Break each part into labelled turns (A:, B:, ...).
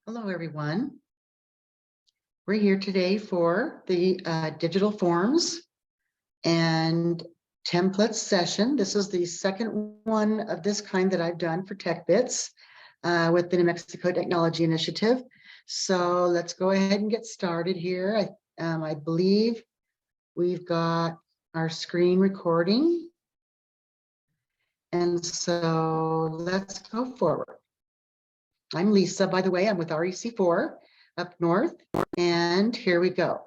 A: Hello, everyone. We're here today for the digital forms and templates session. This is the second one of this kind that I've done for TechBits with the New Mexico Technology Initiative. So let's go ahead and get started here. I believe we've got our screen recording. And so let's go forward. I'm Lisa, by the way. I'm with REC4 up north, and here we go.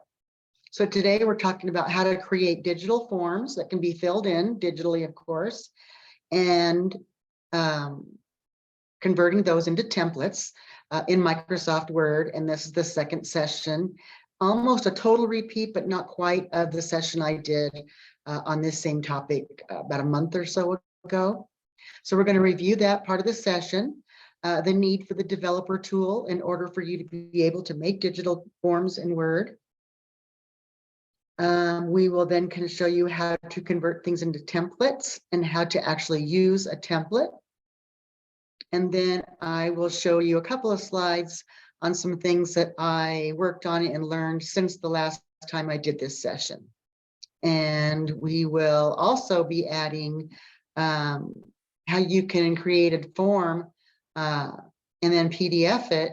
A: So today we're talking about how to create digital forms that can be filled in digitally, of course, and converting those into templates in Microsoft Word. And this is the second session, almost a total repeat, but not quite, of the session I did on this same topic about a month or so ago. So we're going to review that part of the session. The need for the developer tool in order for you to be able to make digital forms in Word. We will then show you how to convert things into templates and how to actually use a template. And then I will show you a couple of slides on some things that I worked on and learned since the last time I did this session. And we will also be adding how you can create a form and then PDF it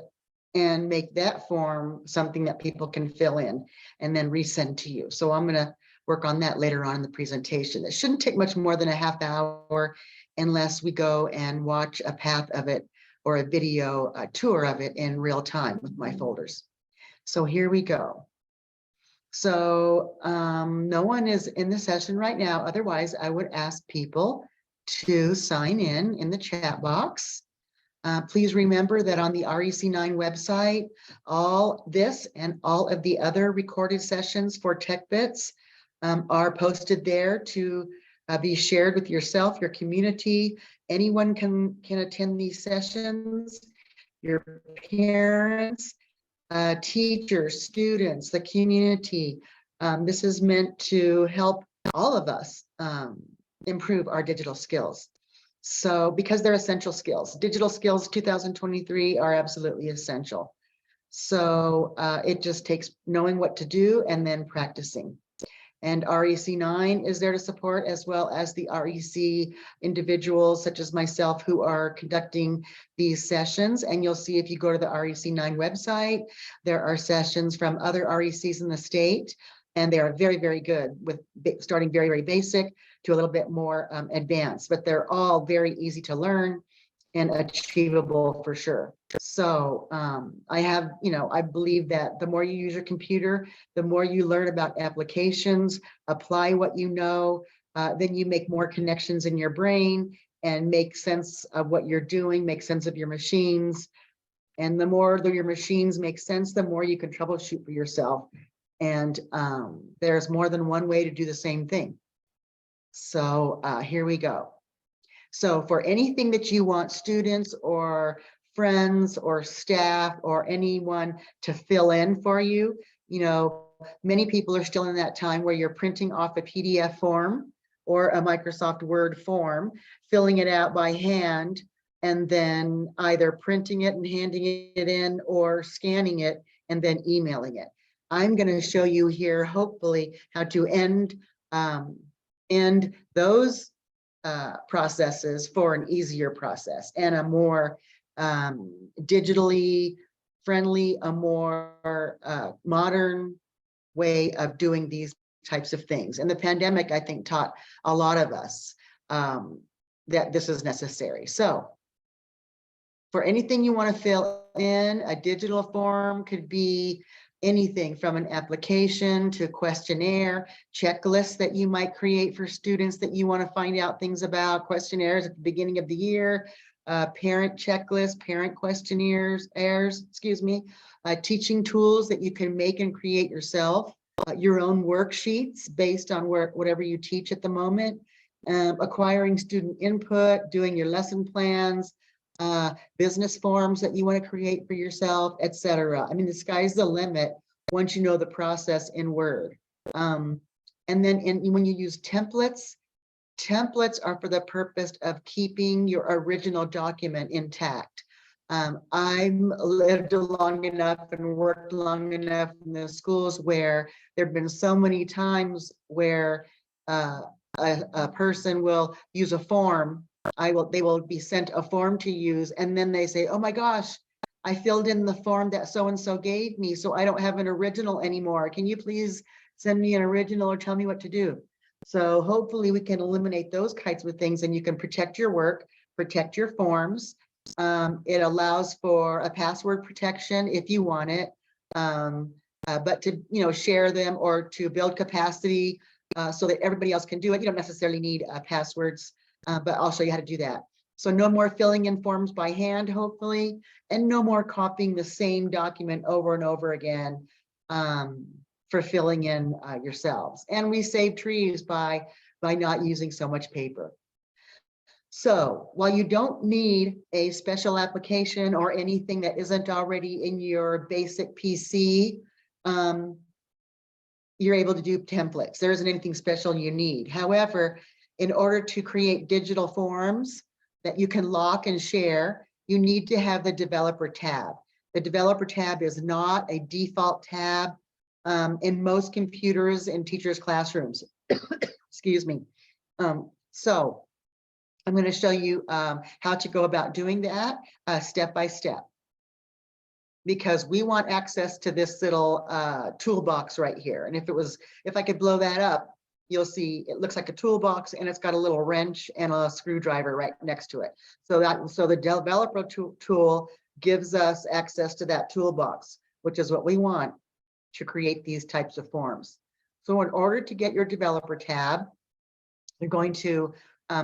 A: and make that form something that people can fill in and then resend to you. So I'm going to work on that later on in the presentation. It shouldn't take much more than a half hour unless we go and watch a path of it or a video tour of it in real time with my folders. So here we go. So no one is in the session right now. Otherwise, I would ask people to sign in the chat box. Please remember that on the REC9 website, all this and all of the other recorded sessions for TechBits are posted there to be shared with yourself, your community. Anyone can attend these sessions, your parents, teachers, students, the community. This is meant to help all of us improve our digital skills. So because they're essential skills, digital skills 2023 are absolutely essential. So it just takes knowing what to do and then practicing. And REC9 is there to support, as well as the REC individuals such as myself who are conducting these sessions. And you'll see if you go to the REC9 website, there are sessions from other RECs in the state, and they are very, very good, with starting very, very basic to a little bit more advanced, but they're all very easy to learn and achievable for sure. So I believe that the more you use your computer, the more you learn about applications, apply what you know, then you make more connections in your brain and make sense of what you're doing, make sense of your machines. And the more your machines make sense, the more you can troubleshoot for yourself. And there's more than one way to do the same thing. So here we go. So for anything that you want students or friends or staff or anyone to fill in for you, many people are still in that time where you're printing off a PDF form or a Microsoft Word form, filling it out by hand, and then either printing it and handing it in or scanning it and then emailing it. I'm going to show you here, hopefully, how to end those processes for an easier process and a more digitally friendly, a more modern way of doing these types of things. And the pandemic, I think, taught a lot of us that this is necessary. So for anything you want to fill in, a digital form could be anything from an application to questionnaire, checklists that you might create for students that you want to find out things about, questionnaires at the beginning of the year, parent checklists, parent questionnaires, teaching tools that you can make and create yourself, your own worksheets based on whatever you teach at the moment, acquiring student input, doing your lesson plans, business forms that you want to create for yourself, etc. I mean, the sky's the limit once you know the process in Word. And then when you use templates, templates are for the purpose of keeping your original document intact. I'm lived long enough and worked long enough in the schools where there have been so many times where a person will use a form. They will be sent a form to use, and then they say, oh my gosh, I filled in the form that so-and-so gave me, so I don't have an original anymore. Can you please send me an original or tell me what to do? So hopefully we can eliminate those kinds of things, and you can protect your work, protect your forms. It allows for a password protection if you want it, but to share them or to build capacity so that everybody else can do it. You don't necessarily need passwords, but I'll show you how to do that. So no more filling in forms by hand, hopefully, and no more copying the same document over and over again for filling in yourselves. And we save trees by not using so much paper. So while you don't need a special application or anything that isn't already in your basic PC, you're able to do templates. There isn't anything special you need. However, in order to create digital forms that you can lock and share, you need to have the developer tab. The developer tab is not a default tab in most computers in teachers' classrooms. Excuse me. So I'm going to show you how to go about doing that step by step, because we want access to this little toolbox right here. And if I could blow that up, you'll see it looks like a toolbox, and it's got a little wrench and a screwdriver right next to it. So the developer tool gives us access to that toolbox, which is what we want to create these types of forms. So in order to get your developer tab, you're going to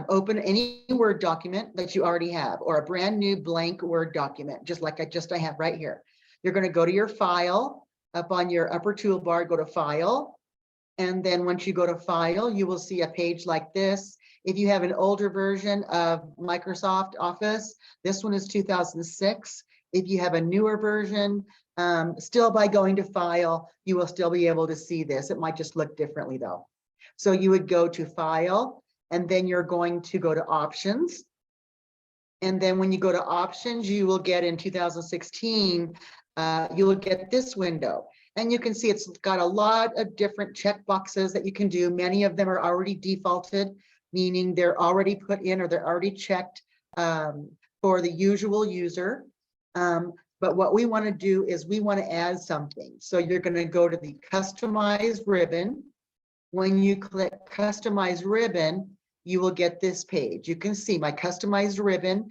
A: open any Word document that you already have, or a brand new blank Word document, just like I have right here. You're going to go to your file up on your upper toolbar, go to file. And then once you go to file, you will see a page like this. If you have an older version of Microsoft Office, this one is 2006. If you have a newer version, still by going to file, you will still be able to see this. It might just look differently though. So you would go to file, and then you're going to go to options. And then when you go to options, you will get in 2016, you will get this window. And you can see it's got a lot of different check boxes that you can do. Many of them are already defaulted, meaning they're already put in or they're already checked for the usual user. But what we want to do is we want to add something. So you're going to go to the customize ribbon. When you click customize ribbon, you will get this page. You can see my customized ribbon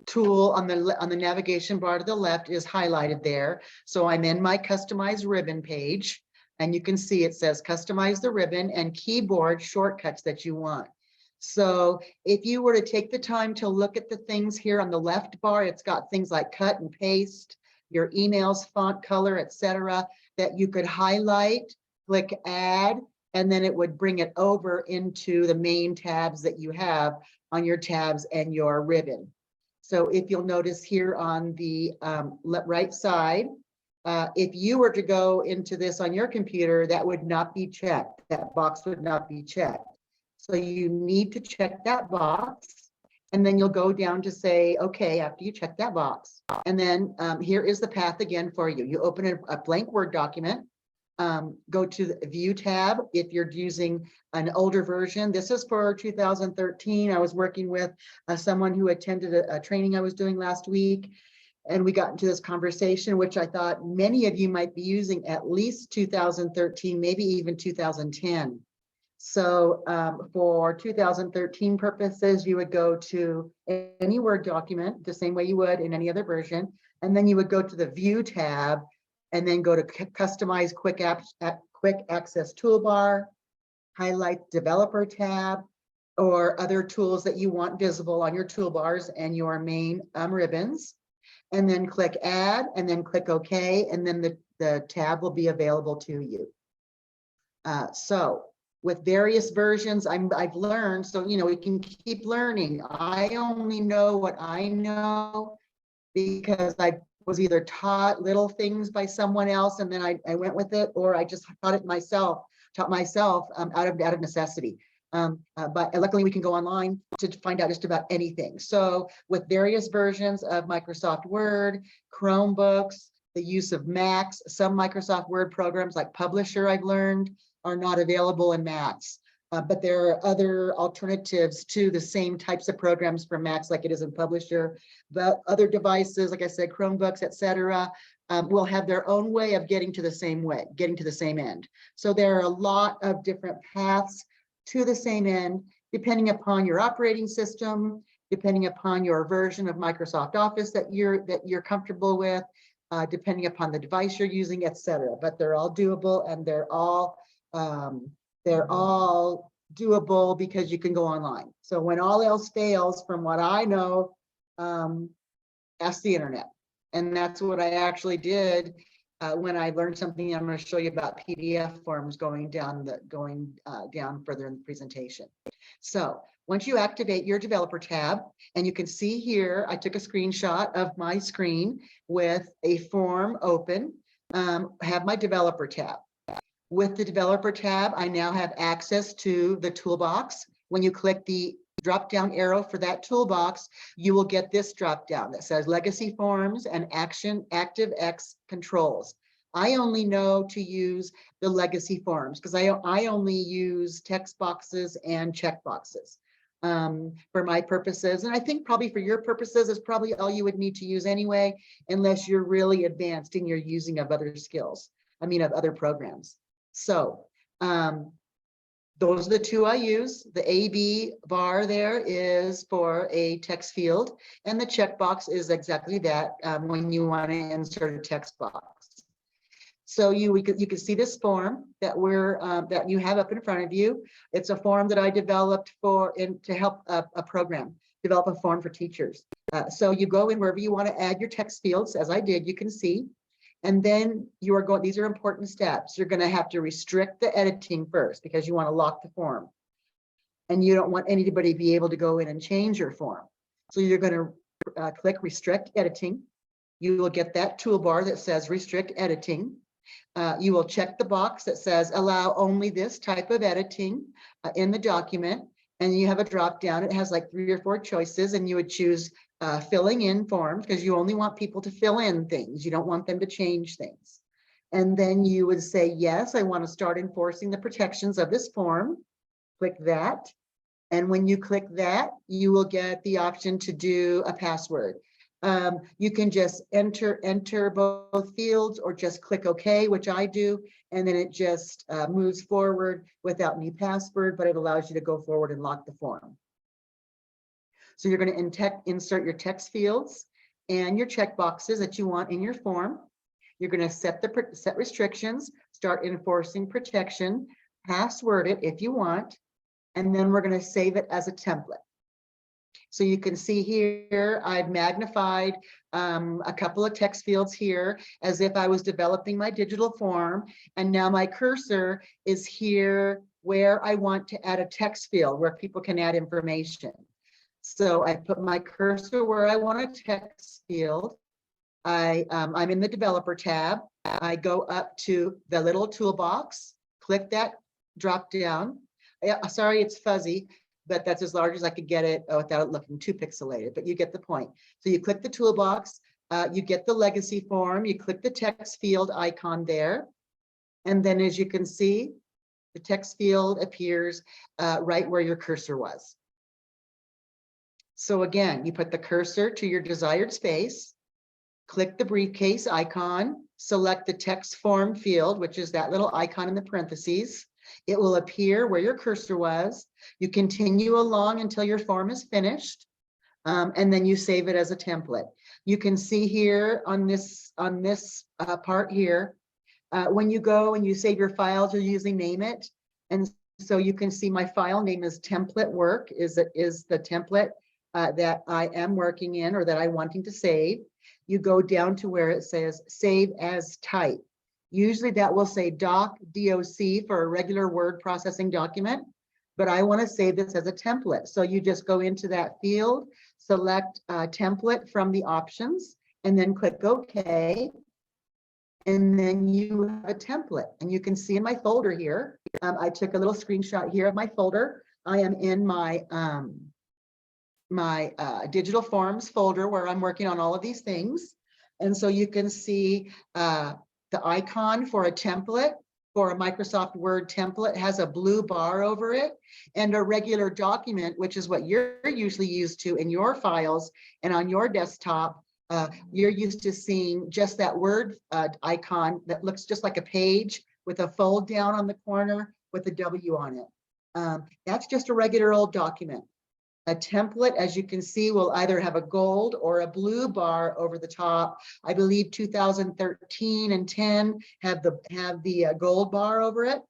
A: tool on the navigation bar to the left is highlighted there. So I'm in my customized ribbon page, and you can see it says customize the ribbon and keyboard shortcuts that you want. So if you were to take the time to look at the things here on the left bar, it's got things like cut and paste, your emails, font color, etc., that you could highlight, click add, and then it would bring it over into the main tabs that you have on your tabs and your ribbon. So if you'll notice here on the right side, if you were to go into this on your computer, that would not be checked. That box would not be checked. So you need to check that box, and then you'll go down to say, okay, after you check that box. And then here is the path again for you. You open a blank Word document. Go to the View tab if you're using an older version. This is for 2013. I was working with someone who attended a training I was doing last week, and we got into this conversation, which I thought many of you might be using at least 2013, maybe even 2010. So for 2013 purposes, you would go to any Word document the same way you would in any other version, and then you would go to the View tab, and then go to customize quick access toolbar, highlight developer tab, or other tools that you want visible on your toolbars and your main ribbons, and then click add, and then click OK, and then the tab will be available to you. So with various versions, I've learned, so we can keep learning. I only know what I know because I was either taught little things by someone else and then I went with it, or I just taught myself out of necessity. But luckily we can go online to find out just about anything. So with various versions of Microsoft Word, Chromebooks, the use of Macs, some Microsoft Word programs like Publisher, I've learned, are not available in Macs. But there are other alternatives to the same types of programs for Macs like it is in Publisher. But other devices, like I said, Chromebooks, etc., will have their own way of getting to the same end. So there are a lot of different paths to the same end, depending upon your operating system, depending upon your version of Microsoft Office that you're comfortable with, depending upon the device you're using, etc. But they're all doable, and they're all doable because you can go online. So when all else fails, from what I know, ask the internet. And that's what I actually did when I learned something. I'm going to show you about PDF forms going down further in the presentation. So once you activate your developer tab, and you can see here, I took a screenshot of my screen with a form open, have my developer tab. With the developer tab, I now have access to the toolbox. When you click the drop-down arrow for that toolbox, you will get this drop-down that says Legacy Forms and ActiveX Controls. I only know to use the Legacy Forms because I only use text boxes and check boxes for my purposes. And I think probably for your purposes is probably all you would need to use anyway, unless you're really advanced in your using of other skills, of other programs. So those are the two I use. The AB bar there is for a text field, and the checkbox is exactly that when you want to insert a text box. So you can see this form that that you have up in front of you. It's a form that I developed to help a program develop a form for teachers. So you go in wherever you want to add your text fields, as I did, you can see. And then you are these are important steps. You're going to have to restrict the editing first because you want to lock the form. And you don't want anybody to be able to go in and change your form. So you're going to click restrict editing. You will get that toolbar that says restrict editing. You will check the box that says allow only this type of editing in the document. And you have a drop down. It has like 3 or 4 choices, and you would choose filling in forms because you only want people to fill in things. You don't want them to change things. And then you would say, yes, I want to start enforcing the protections of this form. Click that. And when you click that, you will get the option to do a password. You can just enter both fields or just click OK, which I do. And then it just moves forward without any password, but it allows you to go forward and lock the form. So you're going to insert your text fields and your check boxes that you want in your form. You're going to set restrictions, start enforcing protection, password it if you want, and then we're going to save it as a template. So you can see here, I've magnified a couple of text fields here as if I was developing my digital form. And now my cursor is here where I want to add a text field where people can add information. So I put my cursor where I want a text field. I'm in the developer tab. I go up to the little toolbox, click that drop down. Sorry, it's fuzzy, but that's as large as I could get it without it looking too pixelated, but you get the point. So you click the toolbox, you get the legacy form, you click the text field icon there. And then as you can see, the text field appears right where your cursor was. So again, you put the cursor to your desired space, click the briefcase icon, select the text form field, which is that little icon in the parentheses. It will appear where your cursor was. You continue along until your form is finished, and then you save it as a template. You can see here on this part here, when you go and you save your files, you'll usually name it. And so you can see my file name is template work, is the template that I am working in or that I'm wanting to save. You go down to where it says save as type. Usually that will say doc for a regular word processing document, but I want to save this as a template. So you just go into that field, select template from the options, and then click OK. And then you have a template, and you can see in my folder here, I took a little screenshot here of my folder. I am in my digital forms folder where I'm working on all of these things. And so you can see the icon for a template, for a Microsoft Word template, has a blue bar over it, and a regular document, which is what you're usually used to in your files and on your desktop. You're used to seeing just that Word icon that looks just like a page with a fold down on the corner with a W on it. That's just a regular old document. A template, as you can see, will either have a gold or a blue bar over the top. I believe 2013 and 10 have the gold bar over it.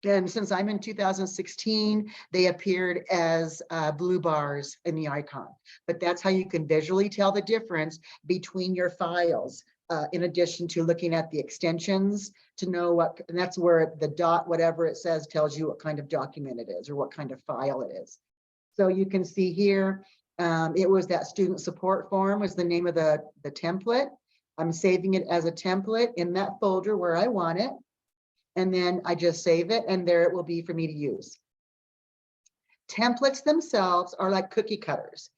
A: And since I'm in 2016, they appeared as blue bars in the icon. But that's how you can visually tell the difference between your files. In addition to looking at the extensions to know what, and that's where the dot, whatever it says, tells you what kind of document it is or what kind of file it is. So you can see here, it was that student support form was the name of the template. I'm saving it as a template in that folder where I want it. And then I just save it, and there it will be for me to use. Templates themselves are like cookie cutters.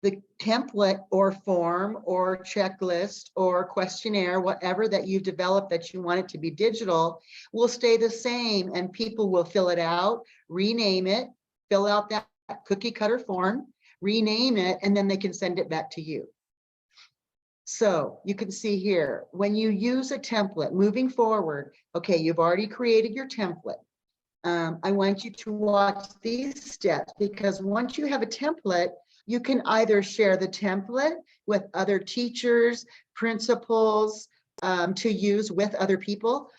A: The template or form or checklist or questionnaire, whatever that you've developed that you want it to be digital, will stay the same, and people will fill it out, rename it, fill out that cookie cutter form, rename it, and then they can send it back to you. So you can see here, when you use a template moving forward, okay, you've already created your template. I want you to watch these steps, because once you have a template, you can either share the template with other teachers, principals, to use with other people,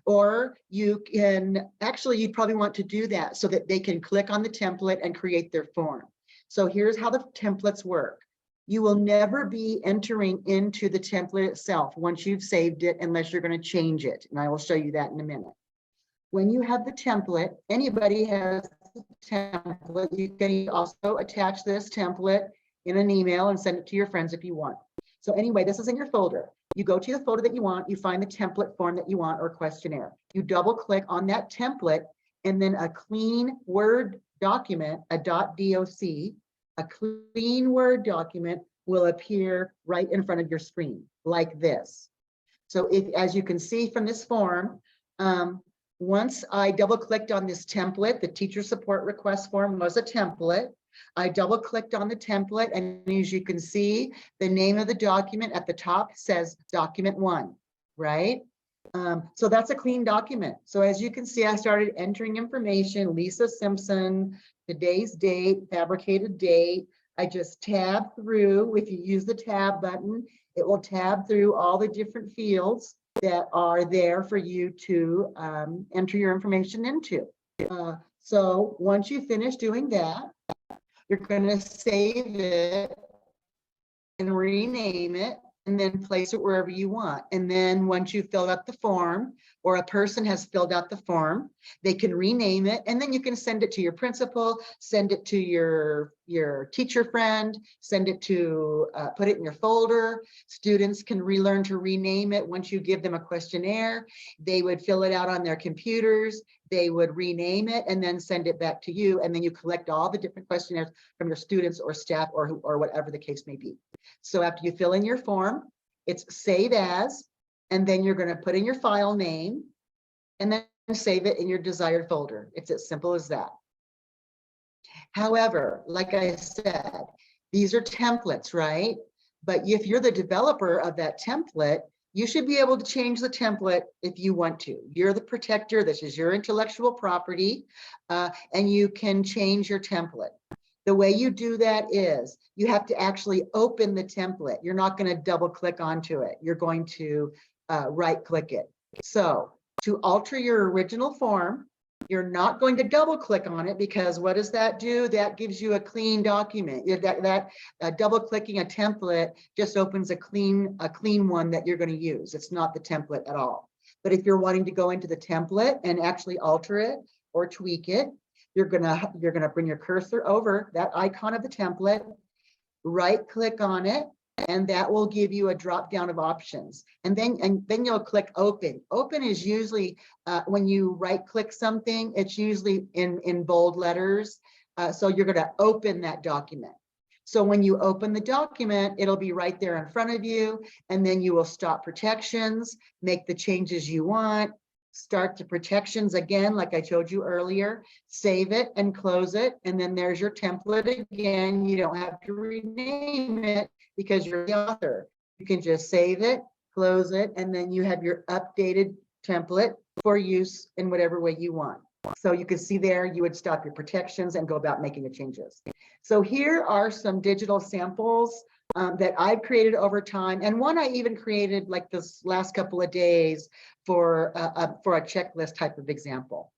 A: or you can, actually, you probably want to do that so that they can click on the template and create their form. So here's how the templates work. You will never be entering into the template itself once you've saved it, unless you're going to change it. And I will show you that in a minute. When you have the template, anybody has the template, you can also attach this template in an email and send it to your friends if you want. So anyway, this is in your folder. You go to the folder that you want, you find the template form that you want or questionnaire. You double click on that template, and then a clean Word document, a .doc, a clean Word document will appear right in front of your screen like this. So as you can see from this form, once I double clicked on this template, the teacher support request form was a template. I double clicked on the template, and as you can see, the name of the document at the top says document 1, right? So that's a clean document. So as you can see, I started entering information, Lisa Simpson, today's date, fabricated date. I just tab through. If you use the tab button, it will tab through all the different fields that are there for you to enter your information into. So once you finish doing that, you're going to save it and rename it, and then place it wherever you want. And then once you fill out the form, or a person has filled out the form, they can rename it, and then you can send it to your principal, send it to your teacher friend, send it to, put it in your folder. Students can relearn to rename it. Once you give them a questionnaire, they would fill it out on their computers, they would rename it, and then send it back to you. And then you collect all the different questionnaires from your students or staff or whatever the case may be. So after you fill in your form, it's save as, and then you're going to put in your file name and then save it in your desired folder. It's as simple as that. However, like I said, these are templates, right? But if you're the developer of that template, you should be able to change the template if you want to. You're the protector. This is your intellectual property, and you can change your template. The way you do that is you have to actually open the template. You're not going to double click onto it. You're going to right click it. So to alter your original form, you're not going to double click on it, because what does that do? That gives you a clean document. Double clicking a template just opens a clean one that you're going to use. It's not the template at all. But if you're wanting to go into the template and actually alter it or tweak it, you're gonna bring your cursor over that icon of the template, right click on it, and that will give you a drop down of options. And then you'll click open. Open is usually when you right click something, it's usually in bold letters. So you're going to open that document. So when you open the document, it'll be right there in front of you, and then you will stop protections, make the changes you want, start the protections again, like I showed you earlier, save it and close it. And then there's your template again. You don't have to rename it because you're the author. You can just save it, close it, and then you have your updated template for use in whatever way you want. So you can see there, you would stop your protections and go about making the changes. So here are some digital samples that I've created over time. And one I even created like this last couple of days for a checklist type of example.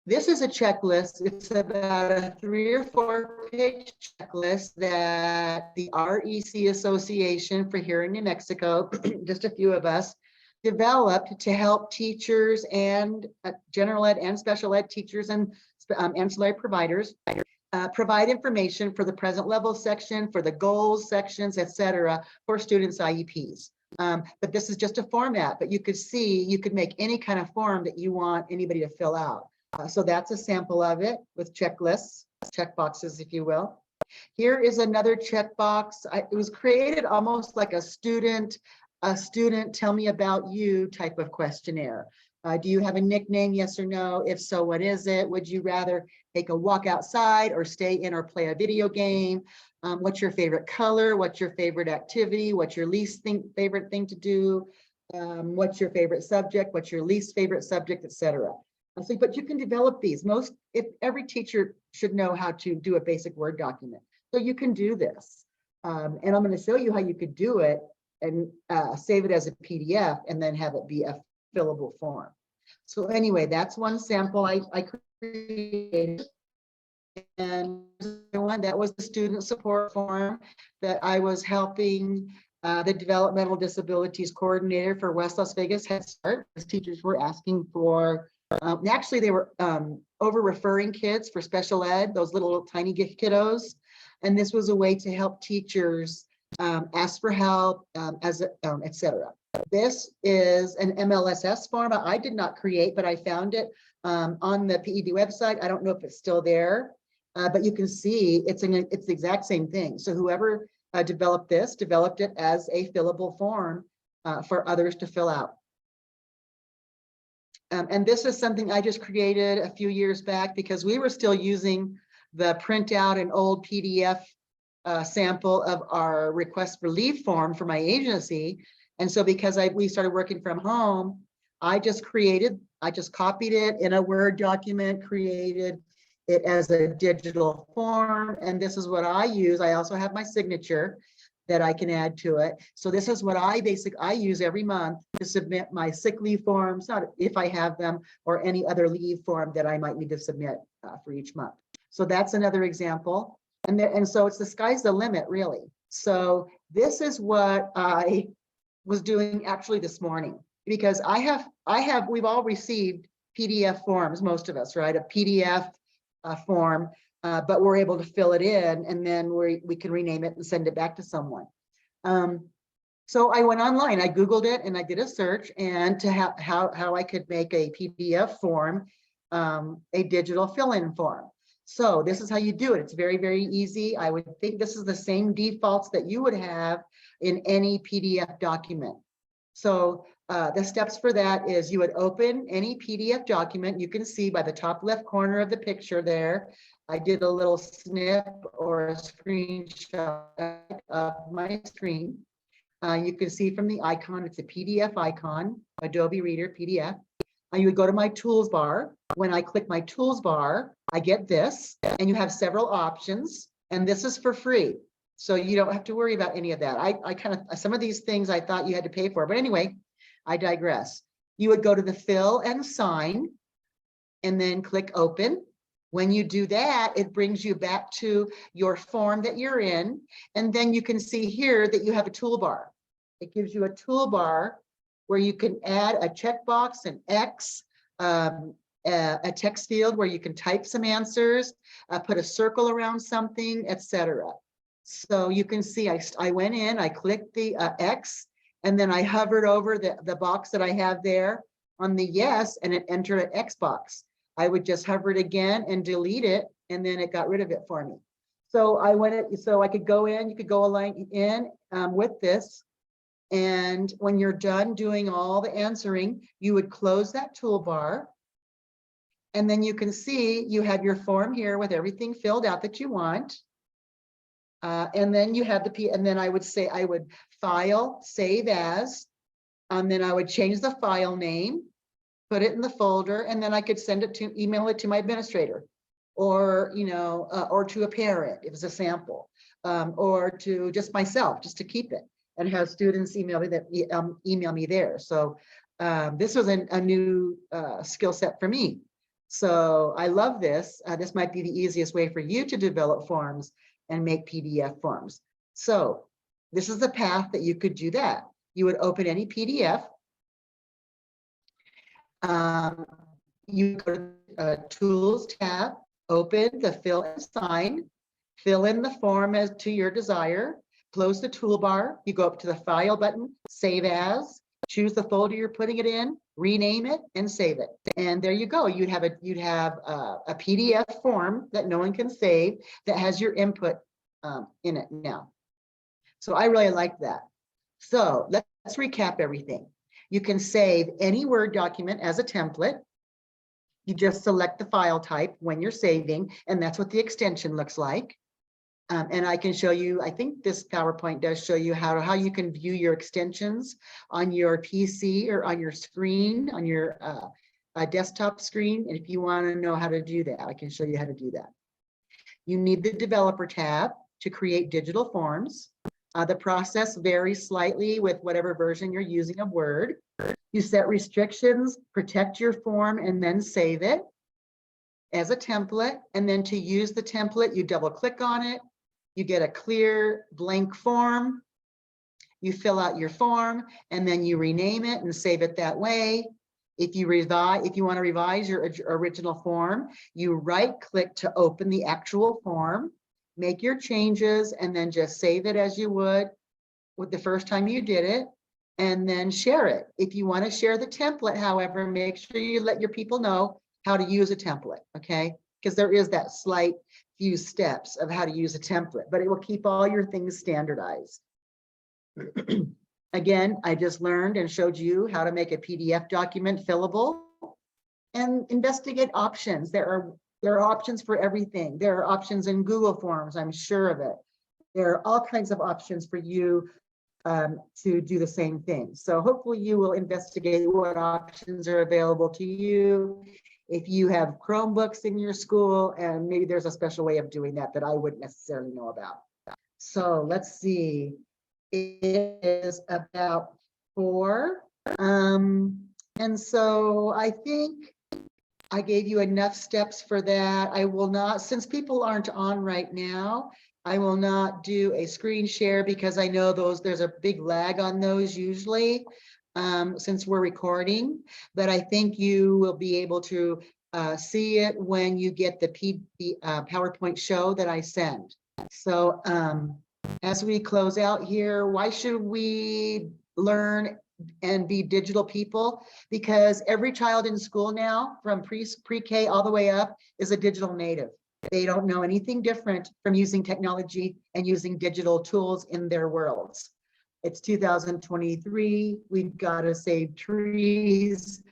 A: This is a checklist. It's about a 3 or 4 page checklist that the REC Association for here in New Mexico, just a few of us, developed to help teachers and general ed and special ed teachers and ancillary providers provide information for the present level section, for the goals sections, etc., for students' IEPs. But this is just a format, but you could see, you could make any kind of form that you want anybody to fill out. So that's a sample of it with checklists, check boxes, if you will. Here is another checkbox. It was created almost like a student tell me about you type of questionnaire. Do you have a nickname? Yes or no? If so, what is it? Would you rather take a walk outside or stay in or play a video game? What's your favorite color? What's your favorite activity? What's your least favorite thing to do? What's your favorite subject? What's your least favorite subject, etc. So, but you can develop these. Every teacher should know how to do a basic Word document. So you can do this. And I'm going to show you how you could do it and save it as a PDF and then have it be a fillable form. So anyway, that's one sample I created. And one that was the student support form that I was helping the developmental disabilities coordinator for West Las Vegas Head Start. As teachers were asking for, actually they were over referring kids for special ed, those little tiny gift kiddos. And this was a way to help teachers ask for help, etc. This is an MLSS form I did not create, but I found it on the PED website. I don't know if it's still there, but you can see it's the exact same thing. So whoever developed it as a fillable form for others to fill out. And this is something I just created a few years back because we were still using the printout an old PDF sample of our request for leave form for my agency. And so because we started working from home, I just copied it in a Word document, created it as a digital form. And this is what I use. I also have my signature that I can add to it. So this is what I use every month to submit my sick leave forms, not if I have them, or any other leave form that I might need to submit for each month. So that's another example. And so the sky's the limit, really. So this is what I was doing actually this morning, because we've all received PDF forms, most of us, right? A PDF form, but we're able to fill it in, and then we can rename it and send it back to someone. So I went online, I Googled it, and I did a search, and to how I could make a PDF form, a digital fill-in form. So this is how you do it. It's very, very easy. I would think this is the same defaults that you would have in any PDF document. So the steps for that is you would open any PDF document. You can see by the top left corner of the picture there, I did a little snip or a screenshot of my screen. You can see from the icon, it's a PDF icon, Adobe Reader PDF. You would go to my tools bar. When I click my tools bar, I get this, and you have several options, and this is for free. So you don't have to worry about any of that. I kind of, some of these things I thought you had to pay for, but anyway, I digress. You would go to the fill and sign, and then click open. When you do that, it brings you back to your form that you're in, and then you can see here that you have a toolbar. It gives you a toolbar where you can add a checkbox, an X, a text field where you can type some answers, put a circle around something, etc. So you can see I went in, I clicked the X, and then I hovered over the box that I have there on the yes, and it entered an X box. I would just hover it again and delete it, and then it got rid of it for me. So so I could go in, you could go a line in with this. And when you're done doing all the answering, you would close that toolbar. And then you can see you have your form here with everything filled out that you want. And then you have and then I would say, I would file, save as, and then I would change the file name, put it in the folder, and then I could email it to my administrator, or, or to a parent, if it's a sample, or to just myself, just to keep it and have students email me there. So this was a new skill set for me. So I love this. This might be the easiest way for you to develop forms and make PDF forms. So this is the path that you could do that. You would open any PDF. You go to Tools tab, open the Fill and Sign, fill in the form as to your desire, close the toolbar, you go up to the File button, Save As, choose the folder you're putting it in, rename it, and save it. And there you go. You'd have a PDF form that no one can save that has your input in it now. So I really like that. So let's recap everything. You can save any Word document as a template. You just select the file type when you're saving, and that's what the extension looks like. And I can show you, I think this PowerPoint does show you how you can view your extensions on your PC or on your screen, on your desktop screen. And if you want to know how to do that, I can show you how to do that. You need the Developer tab to create digital forms. The process varies slightly with whatever version you're using of Word. You set restrictions, protect your form, and then save it as a template. And then to use the template, you double click on it. You get a clear blank form. You fill out your form, and then you rename it and save it that way. If you want to revise your original form, you right-click to open the actual form, make your changes, and then just save it as you would with the first time you did it, and then share it. If you want to share the template, however, make sure you let your people know how to use a template, okay? Because there is that slight few steps of how to use a template, but it will keep all your things standardized. Again, I just learned and showed you how to make a PDF document fillable and investigate options. There are options for everything. There are options in Google Forms, I'm sure of it. There are all kinds of options for you to do the same thing. So hopefully you will investigate what options are available to you. If you have Chromebooks in your school, and maybe there's a special way of doing that I wouldn't necessarily know about. So let's see. It is about 4. And so I think I gave you enough steps for that. I will not, since people aren't on right now, I will not do a screen share because I know there's a big lag on those usually, since we're recording, but I think you will be able to see it when you get the PowerPoint show that I send. So as we close out here, why should we learn and be digital people? Because every child in school now, from pre-K all the way up, is a digital native. They don't know anything different from using technology and using digital tools in their worlds. It's 2023. We've got to save trees.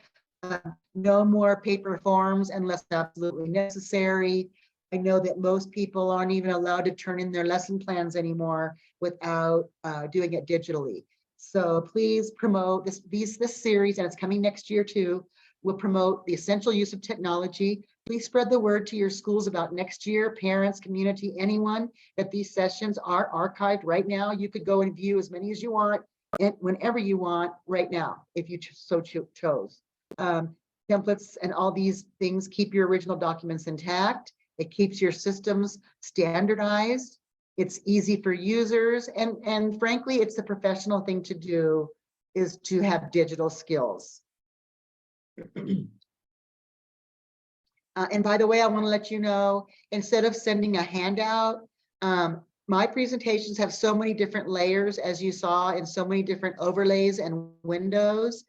A: No more paper forms unless absolutely necessary. I know that most people aren't even allowed to turn in their lesson plans anymore without doing it digitally. So please promote this series, and it's coming next year too. We'll promote the essential use of technology. Please spread the word to your schools about next year, parents, community, anyone, that these sessions are archived right now. You could go and view as many as you want and whenever you want right now, if you so chose. Templates and all these things keep your original documents intact. It keeps your systems standardized. It's easy for users. And frankly, it's the professional thing to do, is to have digital skills. And by the way, I want to let you know, instead of sending a handout, my presentations have so many different layers, as you saw, and so many different overlays and windows,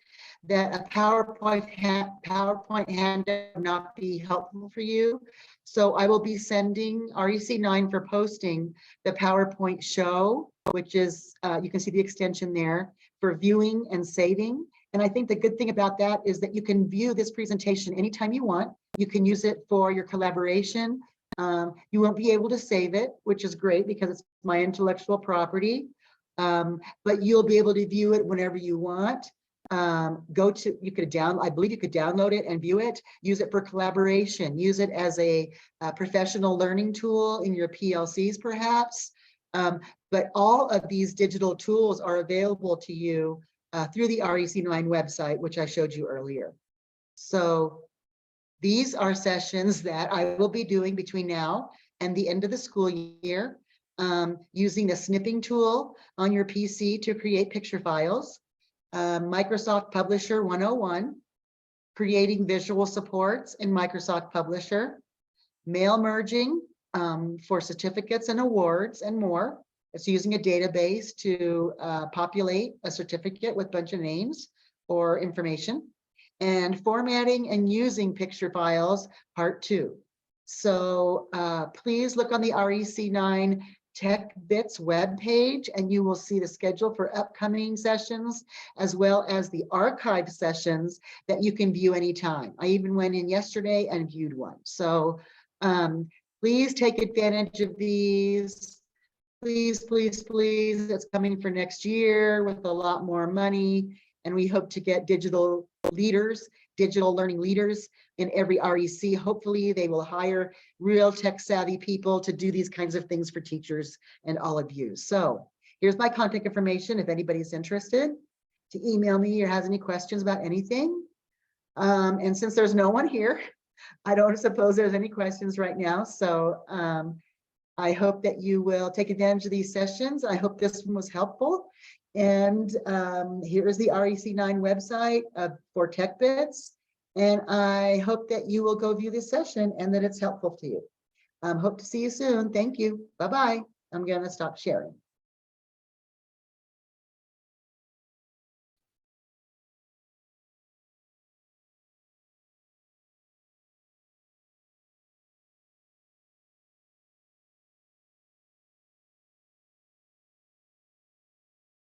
A: that a PowerPoint handout would not be helpful for you. So I will be sending REC9 for posting the PowerPoint show, which is, you can see the extension there, for viewing and saving. And I think the good thing about that is that you can view this presentation anytime you want. You can use it for your collaboration. You won't be able to save it, which is great because it's my intellectual property. But you'll be able to view it whenever you want. I believe you could download it and view it, use it for collaboration, use it as a professional learning tool in your PLCs perhaps. But all of these digital tools are available to you through the REC9 website, which I showed you earlier. So these are sessions that I will be doing between now and the end of the school year, using the snipping tool on your PC to create picture files, Microsoft Publisher 101, creating visual supports in Microsoft Publisher, mail merging for certificates and awards and more. It's using a database to populate a certificate with a bunch of names or information, and formatting and using picture files, part 2. So please look on the REC9 Tech Bits webpage, and you will see the schedule for upcoming sessions, as well as the archive sessions that you can view anytime. I even went in yesterday and viewed one. So please take advantage of these. Please, please, please. It's coming for next year with a lot more money. And we hope to get digital leaders, digital learning leaders in every REC. Hopefully they will hire real tech savvy people to do these kinds of things for teachers and all of you. So here's my contact information if anybody's interested to email me or has any questions about anything. And since there's no one here, I don't suppose there's any questions right now. So I hope that you will take advantage of these sessions. I hope this one was helpful. And here is the REC9 website for Tech Bits. And I hope that you will go view this session and that it's helpful to you. Hope to see you soon. Thank you. Bye-bye. I'm going to stop sharing.